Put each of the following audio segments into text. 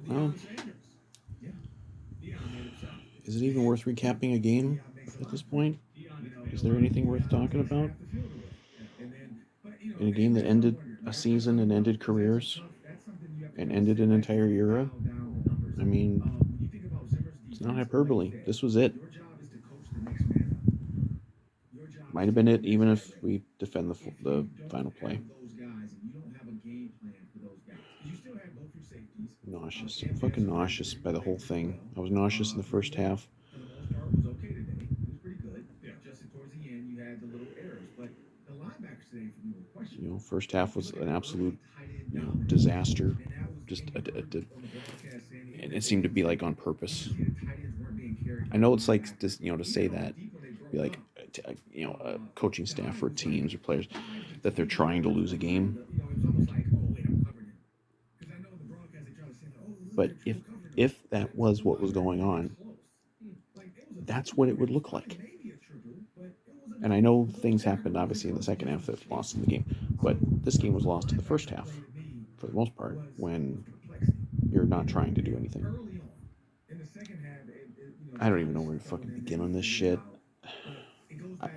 Well, is it even worth recapping a game at this point? Is there anything worth talking about in a game that ended a season and ended careers and ended an entire era? I mean, it's not hyperbole. This was it. Might have been it, even if we defend the final play. Nauseous. I'm fucking nauseous by the whole thing. I was nauseous in the first half. First half was an absolute, disaster. Just, and it seemed to be like on purpose. I know it's like just, to say that, be like, coaching staff for teams or players that they're trying to lose a game. But if that was what was going on, that's what it would look like. And I know things happened, obviously, in the second half that lost in the game, but this game was lost in the first half, for the most part, when you're not trying to do anything. I don't even know where to fucking begin on this shit.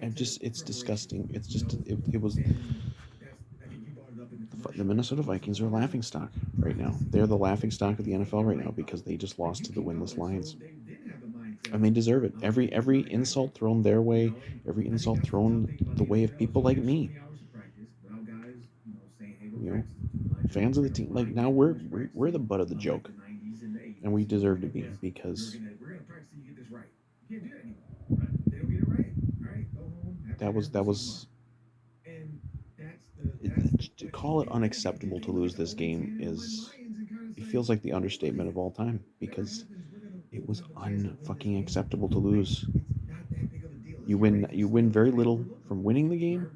It's disgusting. It was. The Minnesota Vikings are a laughing stock right now. They're the laughing stock of the NFL right now because they just lost to the winless Lions. And they deserve it. Every insult thrown their way, every insult thrown the way of people like me. Fans of the team. Like now we're the butt of the joke, and we deserve to be because that was to call it unacceptable to lose this game is it feels like the understatement of all time because it was unfucking acceptable to lose. You win very little from winning the game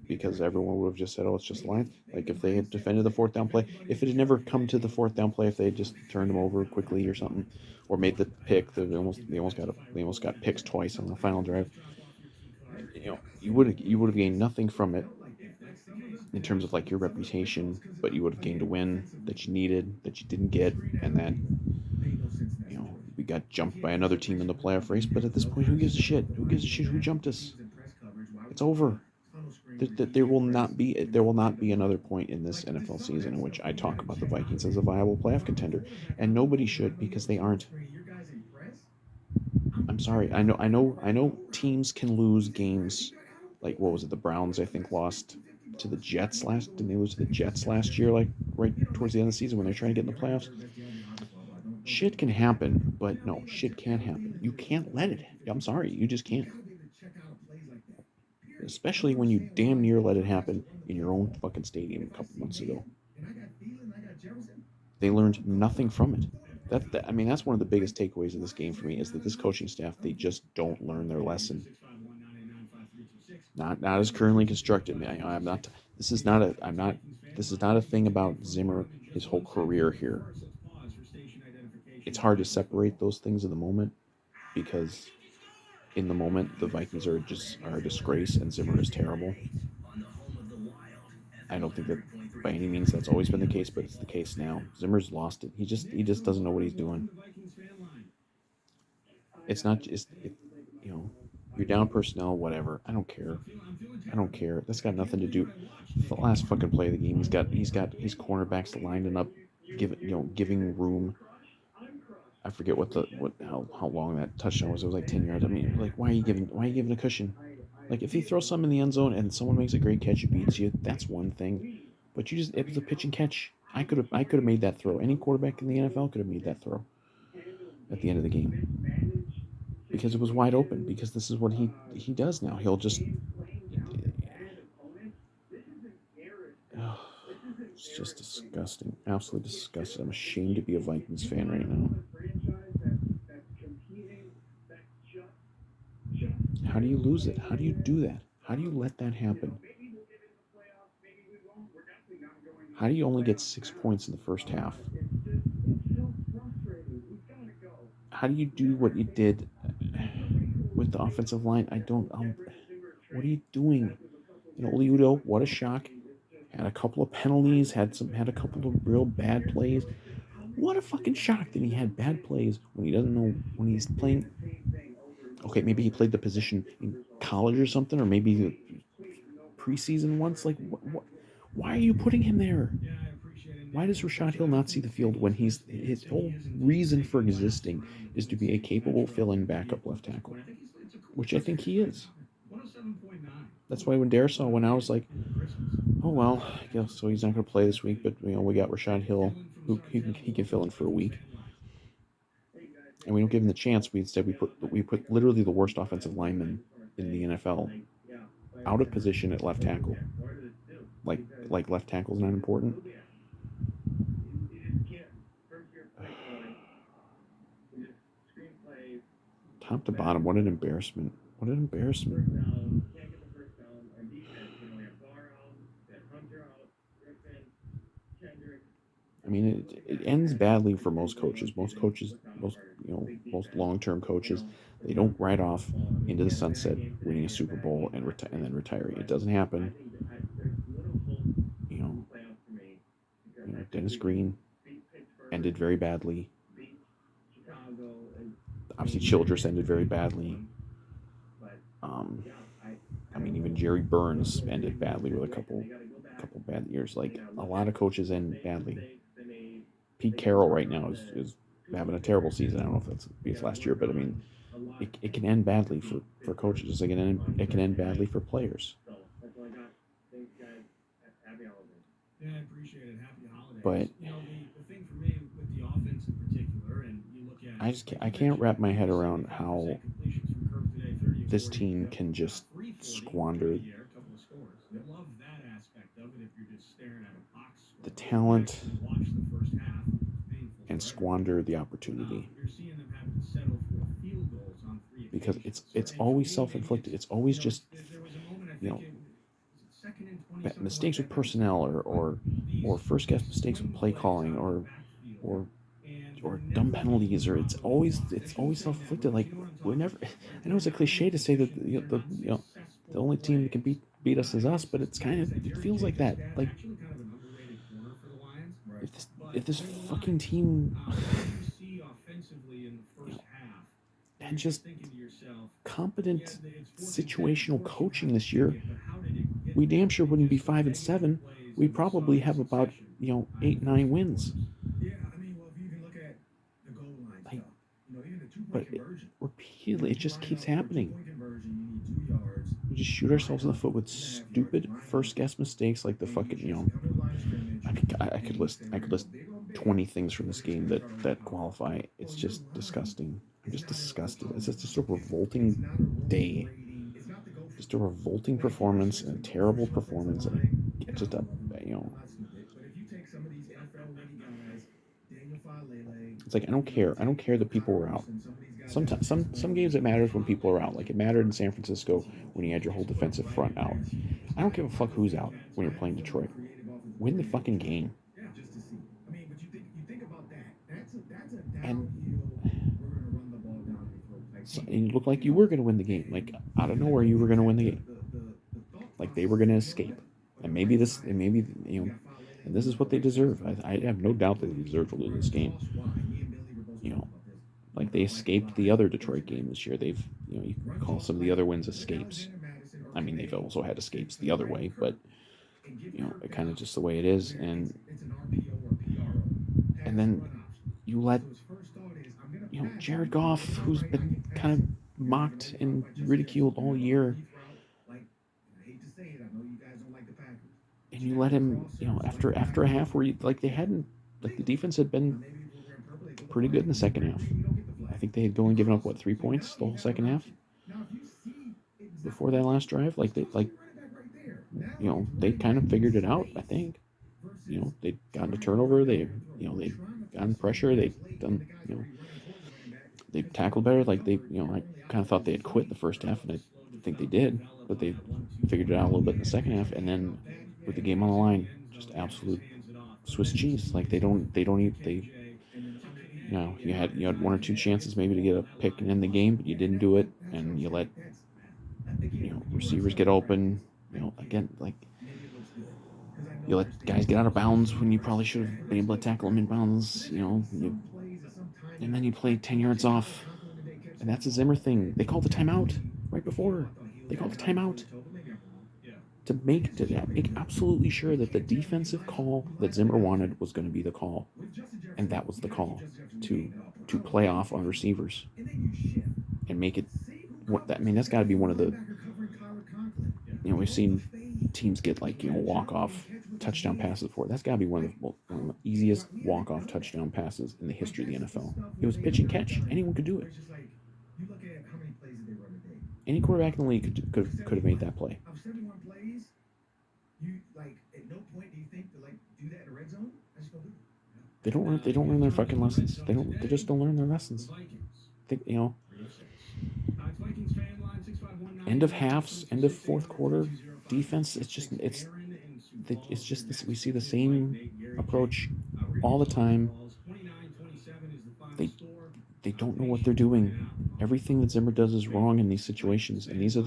because everyone would have just said, "Oh, it's just Lions." Like if they had defended the fourth down play, if it had never come to the fourth down play, if they had just turned them over quickly or something, or made the pick, they almost got picks twice on the final drive. You would have gained nothing from it in terms of like your reputation, but you would have gained a win that you needed that you didn't get, and then we got jumped by another team in the playoff race. But at this point, who gives a shit? Who gives a shit? Who jumped us? It's over. There will not be another point in this NFL season in which I talk about the Vikings as a viable playoff contender, and nobody should because they aren't. I'm sorry. I know. Teams can lose games. Like what was it? The Browns, I think, lost to the Jets last. Didn't they lose to the Jets last year? Like right towards the end of the season when they're trying to get in the playoffs. Shit can happen, but no, shit can't happen. You can't let it. I'm sorry, you just can't. Especially when you damn near let it happen in your own fucking stadium a couple months ago. They learned nothing from it. I mean, that's one of the biggest takeaways of this game for me is that this coaching staff they just don't learn their lesson. Not as currently constructed. I'm not. This is not a. I'm not. This is not a thing about Zimmer. His whole career here. It's hard to separate those things in the moment because in the moment the Vikings are a disgrace and Zimmer is terrible. I don't think that by any means that's always been the case, but it's the case now. Zimmer's lost it. He just doesn't know what he's doing. It's not just you're down personnel, whatever. I don't care. I don't care. That's got nothing to do. The last fucking play of the game, he's got his cornerbacks lining up, giving room. I forget how long that touchdown was. It was like 10 yards. I mean, like why are you giving a cushion? Like if he throws something in the end zone and someone makes a great catch, it beats you. That's one thing. But it was a pitch and catch. I could have made that throw. Any quarterback in the NFL could have made that throw at the end of the game because it was wide open. Because this is what he does now. He'll just it's just disgusting. Absolutely disgusting. I'm ashamed to be a Vikings fan right now. How do you lose it? How do you do that? How do you let that happen? How do you only get 6 points in the first half? How do you do what you did with the offensive line? I don't. What are you doing? Udo, what a shock. Had a couple of penalties, had a couple of real bad plays. What a fucking shock that he had bad plays when he doesn't know when he's playing. Okay, maybe he played the position in college or something, or maybe the preseason once. Like, why are you putting him there? Why does Rashad Hill not see the field when his whole reason for existing is to be a capable fill-in backup left tackle, which I think he is. That's why when Darisaw went out, I was like, oh well, I guess so he's not going to play this week, but we got Rashad Hill who he can fill in for a week, and we don't give him the chance. We put literally the worst offensive lineman in the NFL out of position at left tackle. Like left tackle is not important. Top to bottom, what an embarrassment! What an embarrassment! I mean, it ends badly for most coaches. Most long-term coaches, they don't ride off into the sunset, winning a Super Bowl and then retiring. It doesn't happen. You know, Dennis Green ended very badly. Obviously, Childress ended very badly. Um, I mean, even Jerry Burns ended badly with a couple bad years. Like a lot of coaches end badly. Pete Carroll right now is having a terrible season. I don't know if that's his last year, but I mean, it can end badly for coaches. It can end badly for players. Yeah, I appreciate it. Happy holidays. But You know, the thing for me with the offense in particular, and you look at, like I you can't mentioned, wrap my head around 55% how completions from Kirk today, 30 of this 40, team can just 340 through squander the air, a couple of scores. I love that aspect of it if you're just staring at a box the score. But if you talent actually watch the first half, it was painful and for everyone. squander the opportunity You're seeing them having to settle for field goals on three because occasions. it's And for always me, maybe self-inflicted. it's, It's always you know, just there was a moment, I you think know it was second and 20, something like mistakes with that. That was the personnel call. But or first guess these mistakes with swing play plays calling out of the backfield, or and they're or dumb never being penalties or properly caught. I it's shouldn't always say never, self-inflicted. but Like you know what I'm we're talking never. about, right? I Like know they're it's a never cliche in to say that position. They're not the successful only team that can plays. beat us is us, but it's Like kind I of said, it Jerry feels like that. Jacob's Like actually kind of an underrated corner for the Lions. Right. if this But if this they're the fucking Lions. team What did you see offensively in the you first know half where had you're just just thinking to yourself, yeah, competent it's working today. situational coaching Unfortunately, you have this to take year, it. But how did it get we there? damn Were sure they wouldn't be just five and negative seven. plays We'd and we saw probably it in have about succession in eight the first nine three wins. quarters? Yeah, I mean, well, if you even look at the goal line Like, stuff, you know, even the but two-point conversion. You know, repeatedly, it you just line keeps up for a happening. two-point conversion, you need 2 yards. We just You shoot line ourselves in the up foot with 2.5 yards stupid behind them, first guess mistakes like the and you fucking just come to the line of scrimmage, I and could you list say we're gonna go big on big, 20 things from and this we're just game gonna try to run that power. qualify. Well, It's your just line disgusting. I'm is just not an disgusted. It's just a overpowering defense. It's revolting not a role day. grading. It's not the go for Just a two. revolting But if you're a performance and a system terrible proficient offensive performance and line, just a I'm not stupid, but if you take some of these NFL ready guys, Daniel Falele, it's like you know, I don't take care that people Kyle were out. Wilson, some of these guys that Sometimes have some exploded. games it matters when people are Falele out. Like is it mattered in a San Francisco when you had your whole defensive right front in out. there. I don't give a It's not fuck the who's thing out that's when you're playing meant for a Detroit. creative offensive Win the coordinator to fucking try, game. just to see. I mean, but you think about that. That's a And downhill. We're gonna run the ball down your throat type so, game. and it looked like You you know, were going to win the game. Like out of and nowhere, you were going to win the the game. the the, the thought Like they process were going to is, you know what? escape. On the And right and side, maybe we got Falele, and this who's is a what they right side deserve. specialist. I have no doubt that Well, they deserve to lose we're this gonna game. toss Y. Me and Billy were both You talking know, about this. like We're they gonna run escaped the Y other first Detroit and game goal. this year. You could Run call toss some of the play, other wins look at escapes. Alexander Madison or I mean, they've Canady also had take escapes to the the other right of way, but Kirk and give Kirk it that kind of just option the way it is. where it's an RPO or PRO, And pass then run option. you let So his first thought is, I'm gonna pass it Jared because Goff, they know who's I been can kind pass of it. You're gonna have an mocked A route and like Justin Jefferson. ridiculed You're all gonna have an year, underneath route like, I hate to say it, I know you guys don't like the Packers, but and you you got let the him, crossers like the after a Packers half do where they that hadn't, like the legally. defense had Now been maybe if we're wearing purple, they throw the pretty flag. good in the If we're second wearing half. green, you don't get the I flag. think they had You only given up cross what them. 3 points So the now whole you have second an half option. Now if you see before exactly that what last drive. that's supposed to be running back right there. Now it's They running kind back of in figured it out. I space think versus they'd gotten a trying to run turnover. down your throat. We're They trying to gotten force certain pressure. They guys late, and done the guy's already running towards the running back they because they're tackled already better. Like covered. Your I only kind out of thought is they his had quit knee. the first half, and I Slow think they develop did, but on they that 1-2 figured it out a punch. little bit in the second But half, you and hand then off that, with the he game on the gets in the line, end just zone. Yeah, just absolute hands it off. But Swiss cheese. Like they don't to even they KJ, and then to Kenny. you had one or two chances maybe to get a pick and end the game, but you didn't do it, That's what and I'm you let saying. That's again when you run receivers stuff get in open. practice. I get Again, it. like Maybe it looks good because I You let guys get out of bounds when you probably should have been able to tackle them in bounds. And then you play 10 yards off, and that's a Zimmer thing. They called the timeout right before. They called the timeout to make absolutely sure that the defensive call that Zimmer wanted was going to be the call, and that was the call to play off on receivers and make it. That's got to be one of the. We've seen teams get like walk off touchdown passes before. That's got to be one of the easiest walk off touchdown passes in the history of the NFL. It was pitch and catch. Anyone could do it. Any quarterback in the league could have made that play. Of 71 plays, you like at no point do you think to like do that in the red zone? I just go do it. They don't learn their fucking lessons. They just don't learn their lessons. End of halves, end of fourth quarter defense. It's just this. We see the same approach all the time. They they don't know what they're doing. Everything that Zimmer does is wrong in these situations, and these are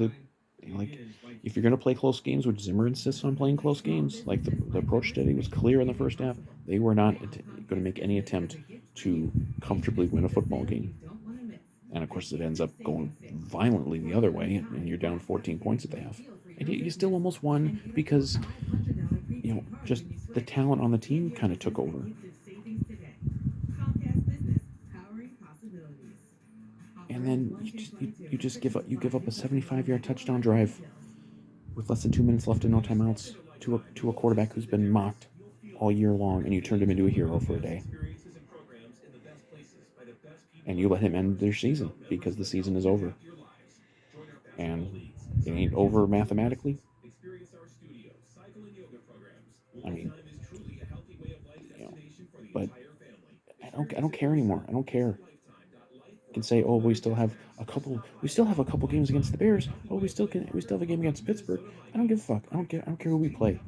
like if you're going to play close games, which Zimmer insists on playing close games, like the approach today was clear in the first half. They were not going to make any attempt to comfortably win a football game. And of course, it ends up going violently the other way, and you're down 14 points at the half. And you still almost won because, just the talent on the team kind of took over. And then you just give up a 75-yard touchdown drive with less than 2 minutes left and no timeouts to a quarterback who's been mocked all year long, and you turned him into a hero for a day. And you let him end their season because the season is over. And it ain't over mathematically. I mean, you know, but I don't care anymore. I don't care. You can say, oh, we still have a couple games against the Bears. Oh, we still have a game against Pittsburgh. I don't give a fuck. I don't care who we play.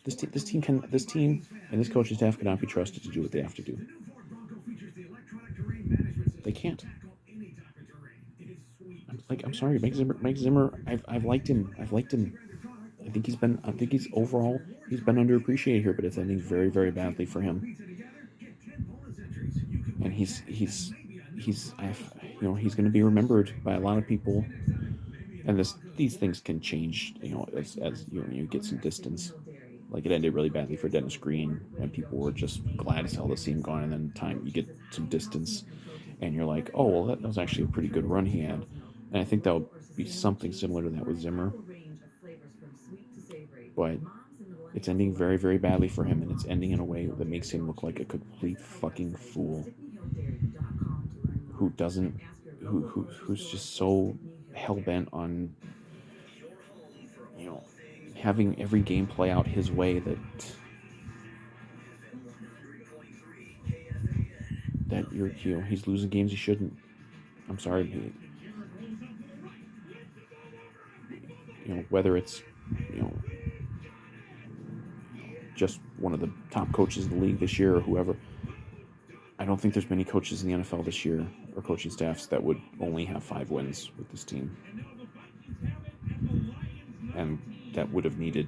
This team and this coaching staff cannot be trusted to do what they have to do. They can't. I'm sorry, Mike Zimmer. I've liked him. I've liked him. I think he's overall he's been underappreciated here, but it's ending very, very badly for him. And he's going to be remembered by a lot of people. And these things can change, as you get some distance. Like it ended really badly for Dennis Green, and people were just glad as hell to see him gone. And then time you get some distance, and you're like, oh well, that was actually a pretty good run he had. And I think that would be something similar to that with Zimmer, but it's ending very, very badly for him, and it's ending in a way that makes him look like a complete fucking fool who doesn't, who's just so hell bent on, you know, having every game play out his way that he's losing games he shouldn't. I'm sorry, whether it's you know just one of the top coaches in the league this year or whoever. I don't think there's many coaches in the NFL this year or coaching staffs that would only have 5 wins with this team, and that would have needed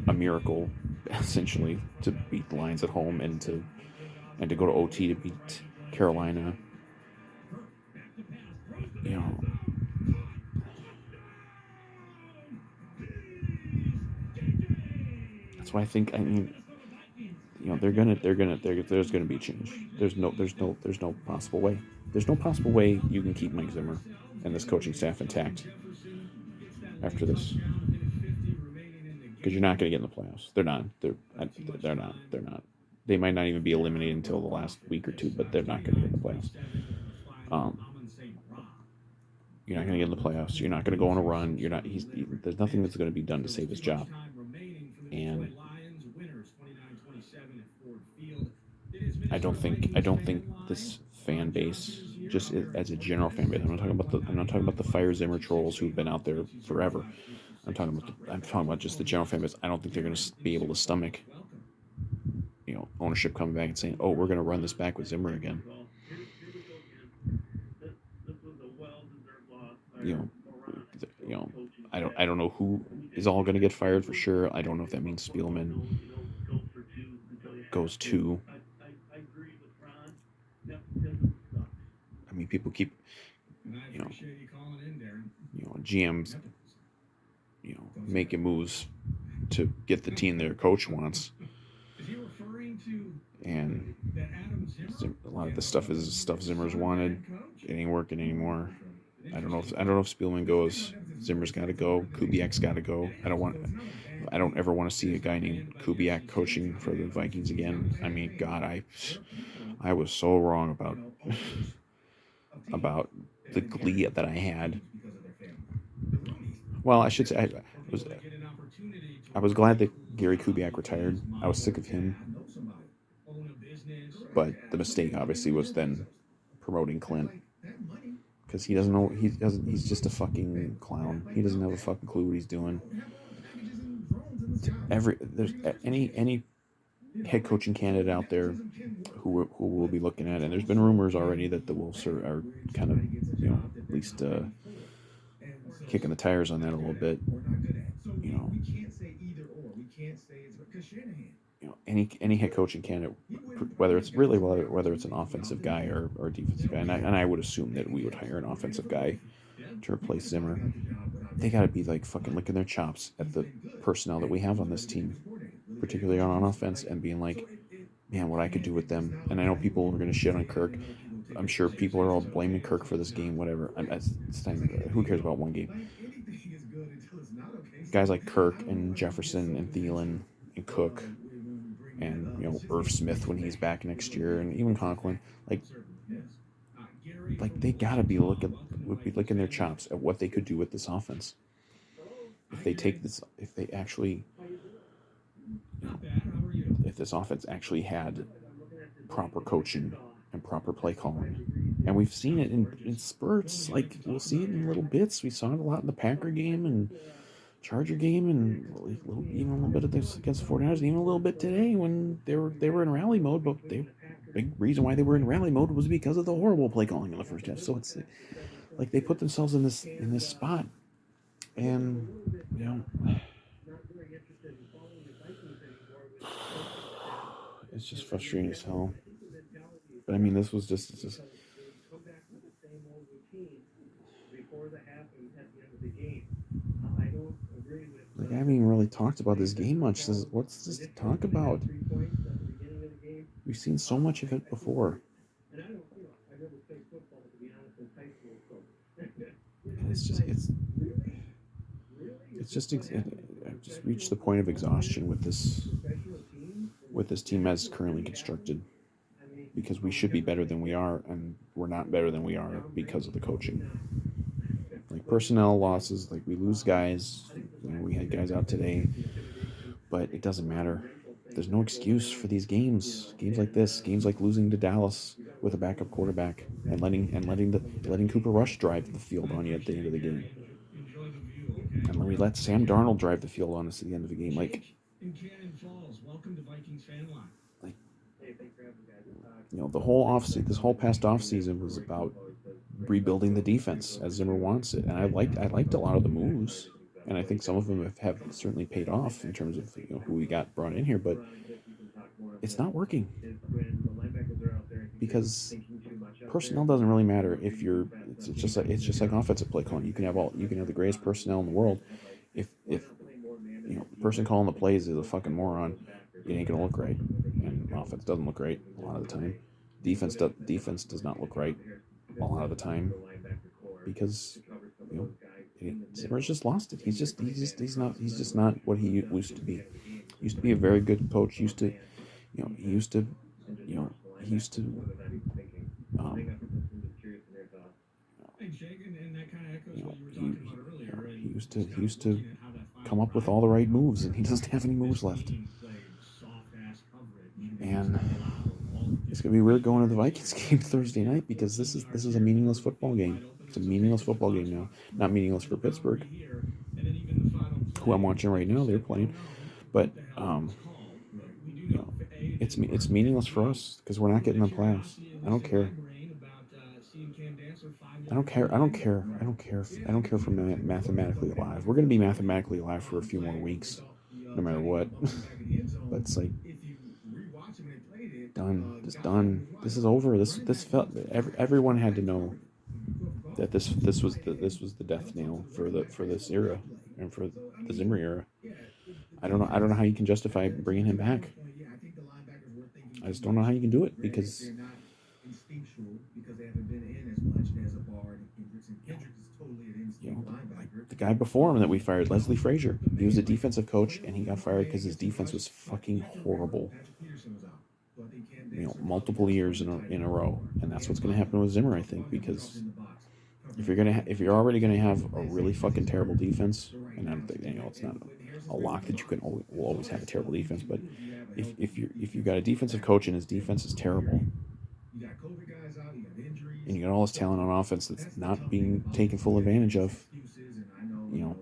a miracle essentially to beat the Lions at home and to go to OT to beat Carolina. You know, that's why I think. I mean, there's gonna be change. There's no possible way. There's no possible way you can keep Mike Zimmer and this coaching staff intact after this, because you're not going to get in the playoffs. They're not. They're not. They're not. They might not even be eliminated until the last week or two, but they're not going to get in the playoffs. Um, you're not going to get in the playoffs. You're not going to go on a run. You're not. There's nothing that's going to be done to save his job. And I don't think this fan base, just as a general fan base. I'm not talking about the Fire Zimmer trolls who've been out there forever. I'm talking about just the general fan base. I don't think they're going to be able to stomach ownership coming back and saying, "Oh, we're going to run this back with Zimmer again." You know, I don't know who is all going to get fired for sure. I don't know if that means Spielman goes too. I mean, people keep, And I you know, appreciate you calling in, Darren. GMs, making moves to get the team their coach wants. Is he referring to And that Adam Zimmer? a lot of this stuff is stuff Zimmer's wanted. It ain't working anymore. I don't know if Spielman goes. Zimmer's got to go. Kubiak's got to go. I don't ever want to see a guy named Kubiak coaching for the Vikings again. I mean, God, I was so wrong about the glee that I had. Well, I should say was I was glad that Gary Kubiak retired. I was sick of him, but the mistake obviously was then promoting Clint because he doesn't know he's just a fucking clown. He doesn't have a fucking clue what he's doing. There's any head coaching candidate out there who we'll be looking at, and there's been rumors already that the Wolves are kind of at least kicking the tires on that a little bit. You know, any head coaching candidate, whether it's an offensive guy or a defensive guy, and I would assume that we would hire an offensive guy to replace Zimmer. They got to be like fucking licking their chops at the personnel that we have on this team, particularly on offense, and being like, man, what I could do with them. And I know people are going to shit on Kirk. I'm sure people are all blaming Kirk for this game, whatever. It's time, who cares about one game? Guys like Kirk and Jefferson and Thielen and Cook and Irv Smith when he's back next year, and even Conklin, like they gotta would be licking their chops at what they could do with this offense if they actually, if this offense actually had proper coaching and proper play calling. And we've seen it in spurts. Like we'll see it in little bits. We saw it a lot in the Packer game and Charger game, and even a little bit of this against the 49ers, and even a little bit today when they were in rally mode. But big reason why they were in rally mode was because of the horrible play calling in the first half. So it's like they put themselves in this spot, and it's just frustrating as hell. But I mean, this was just like I haven't even really talked about this game much. What's this to talk about? We've seen so much of it before. And I've just reached the point of exhaustion with this team as currently constructed, because we should be better than we are, and we're not better than we are because of the coaching. Like personnel losses, like we lose guys. We had guys out today, but it doesn't matter. There's no excuse for these games. Games like this, games like losing to Dallas with a backup quarterback and letting Cooper Rush drive the field on you at the end of the game. And when we let Sam Darnold drive the field on us at the end of the game, like the whole this whole past off season was about rebuilding the defense as Zimmer wants it, and I liked a lot of the moves, and I think some of them have certainly paid off in terms of who we got brought in here, but it's not working because personnel doesn't really matter if you're. It's just like offensive play calling. You can have the greatest personnel in the world. If the person calling the plays is a fucking moron, it ain't gonna look right. And offense doesn't look right a lot of the time. Defense does not look right a lot of the time because Zimmer's just lost it. He's just not what he used to be. He used to be a very good coach. He used to um, he used to come up with all the right moves, and he doesn't have any moves left. And it's gonna be weird going to the Vikings game Thursday night because this is a meaningless football game. It's a meaningless football game now. Not meaningless for Pittsburgh, who I'm watching right now. They're playing, but it's meaningless for us because we're not getting the playoffs. I don't care. I don't care. I don't care. I don't care. I don't care if we're mathematically alive. We're gonna be mathematically alive for a few more weeks, no matter what. But it's like done. Just done. This is over. This felt. Everyone had to know that this was the death nail for this era and for the Zimmer era. I don't know how you can justify bringing him back. I just don't know how you can do it because instinctual because they haven't been in as much as a Bard and Kendricks. And Kendricks is totally an instinct linebacker. the guy before him that we fired, Leslie Frazier, he was a defensive coach and he got fired because his defense was fucking horrible. Multiple years in a row, and that's what's going to happen with Zimmer, I think, because if you're already going to have a really fucking terrible defense, and I don't think it's not a lock that you can will always have a terrible defense, but if you got a defensive coach and his defense is terrible, and you got all this talent on offense that's not being taken full advantage of, you know,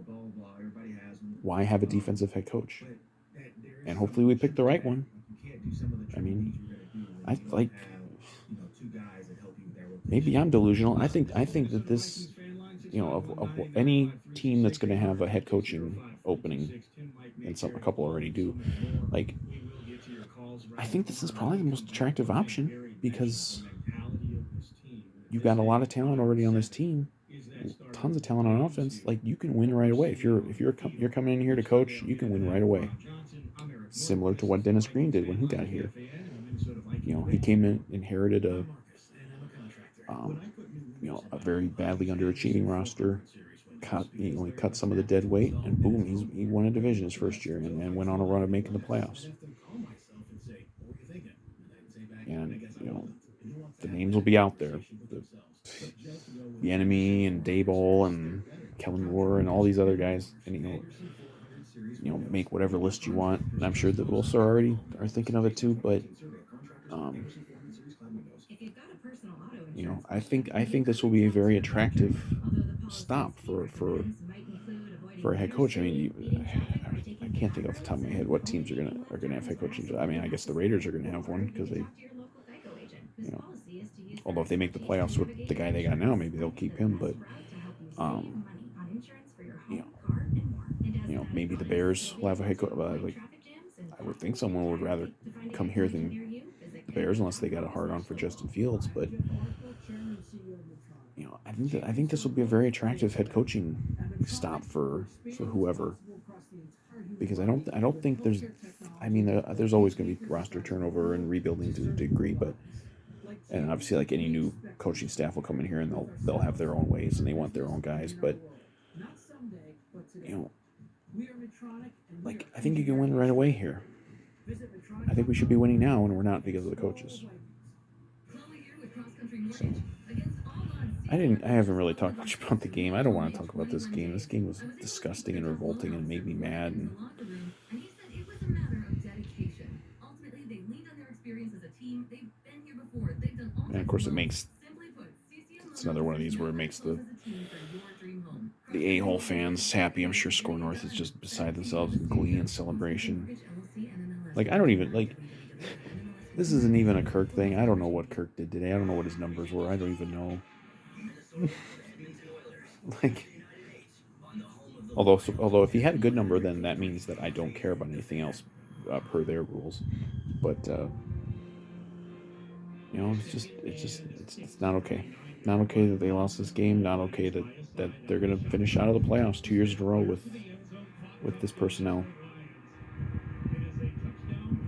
why have a defensive head coach? And hopefully we pick the right one. I mean, I like maybe I'm delusional. I think that this, of any team that's going to have a head coaching opening, and a couple already do, like I think this is probably the most attractive option because you got a lot of talent already on this team, tons of talent on offense. Like you can win right away you're coming in here to coach, you can win right away. Similar to what Dennis Green did when he got here. He came in, inherited um, a very badly underachieving roster, he cut some of the dead weight, and boom, he won a division his first year, and went on a run of making the playoffs. And the names will be out there. The enemy and Dayball and Kellen Moore and all these other guys, and make whatever list you want. And I'm sure that Wilson already are thinking of it too, but um, I think this will be a very attractive stop for a head coach. I mean, I can't think off the top of my head what teams are gonna have head coaching. I mean, I guess the Raiders are gonna have one because you know, although if they make the playoffs with the guy they got now, maybe they'll keep him. But um, you know, maybe the Bears will have a head coach. Like I would think someone would rather come here than the Bears, unless they got a hard on for Justin Fields. But I think this will be a very attractive head coaching stop for whoever, because I don't think there's. I mean, there's always going to be roster turnover and rebuilding to a degree, but and obviously, like any new coaching staff will come in here and they'll have their own ways and they want their own guys. But you know, like I think you can win right away here. I think we should be winning now, and we're not because of the coaches. So I haven't really talked much about the game. I don't want to talk about this game. This game was disgusting and revolting and made me mad. And of course, it's another one of these where it makes the a-hole fans happy. I'm sure Score North is just beside themselves in glee and celebration. Like I don't even like. This isn't even a Kirk thing. I don't know what Kirk did today. I don't know what his numbers were. I don't even know. Like, although if he had a good number, then that means that I don't care about anything else per their rules. But it's not okay. Not okay that they lost this game. Not okay that they're gonna finish out of the playoffs 2 years in a row with this personnel.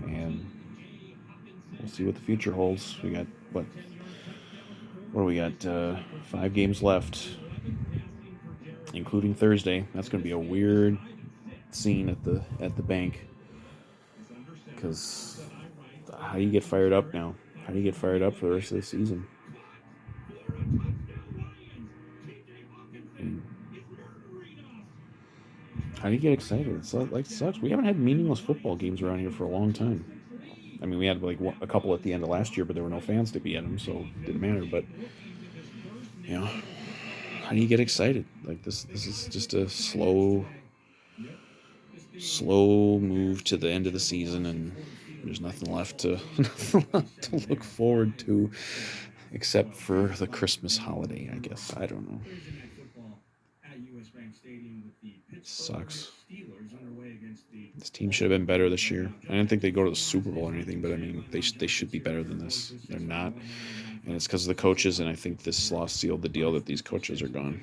And we'll see what the future holds. We got what do we got? 5 games left, including Thursday. That's going to be a weird scene at the bank, because how do you get fired up now? How do you get fired up for the rest of the season? And how do you get excited? It sucks. We haven't had meaningless football games around here for a long time. I mean, we had like a couple at the end of last year, but there were no fans to be at them, so it didn't matter. But how do you get excited? Like this is just a slow move to the end of the season, and there's nothing left to nothing left to look forward to. except for the Christmas holiday, I guess. I don't know. Thursday night football at US Bank Stadium with the Pittsburgh Sucks. Steelers underway against the This team should have been better this year. I didn't think they'd go to the Super Bowl or anything, but I mean, they should be better than this. They're not, and it's because of the coaches. And I think this loss sealed the deal that these coaches are gone.